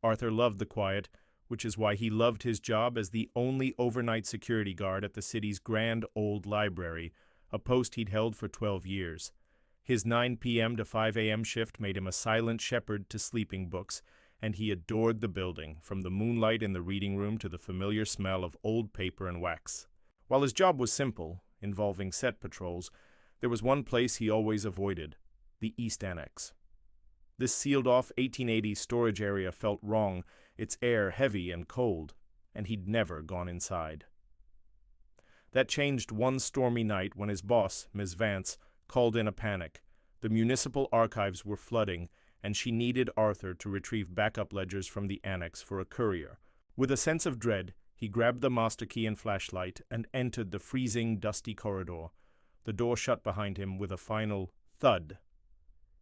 Arthur loved the quiet, which is why he loved his job as the only overnight security guard at the city's grand old library, a post he'd held for 12 years. His 9 p.m. to 5 a.m. shift made him a silent shepherd to sleeping books, and he adored the building, from the moonlight in the reading room to the familiar smell of old paper and wax. While his job was simple, involving set patrols, there was one place he always avoided: the East Annex. This sealed-off 1880s storage area felt wrong, its air heavy and cold, and he'd never gone inside. That changed one stormy night when his boss, Ms. Vance, called in a panic. The municipal archives were flooding, and she needed Arthur to retrieve backup ledgers from the annex for a courier. With a sense of dread, he grabbed the master key and flashlight and entered the freezing, dusty corridor. The door shut behind him with a final thud.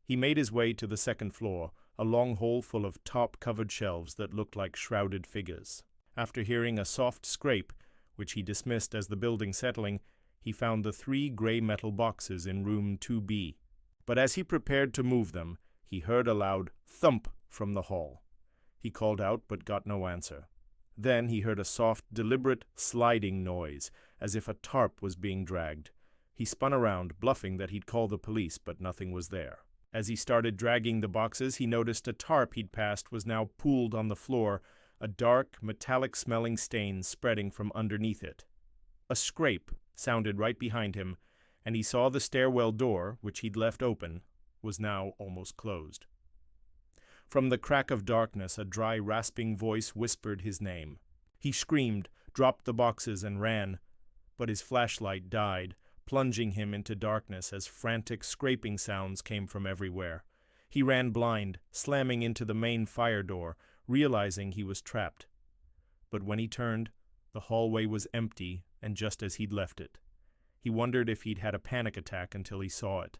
He made his way to the second floor, a long hall full of top-covered shelves that looked like shrouded figures. After hearing a soft scrape, which he dismissed as the building settling, he found the 3 gray metal boxes in room 2B. But as he prepared to move them, he heard a loud thump from the hall. He called out but got no answer. Then he heard a soft, deliberate sliding noise, as if a tarp was being dragged. He spun around, bluffing that he'd call the police, but nothing was there. As he started dragging the boxes, he noticed a tarp he'd passed was now pooled on the floor, a dark, metallic-smelling stain spreading from underneath it. A scrape sounded right behind him, and he saw the stairwell door, which he'd left open, was now almost closed. From the crack of darkness, a dry, rasping voice whispered his name. He screamed, dropped the boxes, and ran, but his flashlight died, plunging him into darkness as frantic scraping sounds came from everywhere. He ran blind, slamming into the main fire door, realizing he was trapped. But when he turned, the hallway was empty and just as he'd left it. He wondered if he'd had a panic attack until he saw it.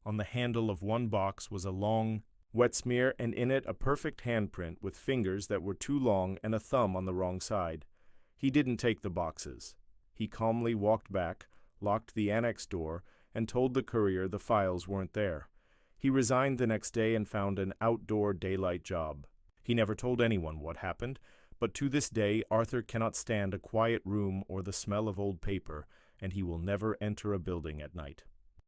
On the handle of one box was a long, wet smear, and in it a perfect handprint with fingers that were too long and a thumb on the wrong side. He didn't take the boxes. He calmly walked back, locked the annex door, and told the courier the files weren't there. He resigned the next day and found an outdoor daylight job. He never told anyone what happened, but to this day Arthur cannot stand a quiet room or the smell of old paper, and he will never enter a building at night.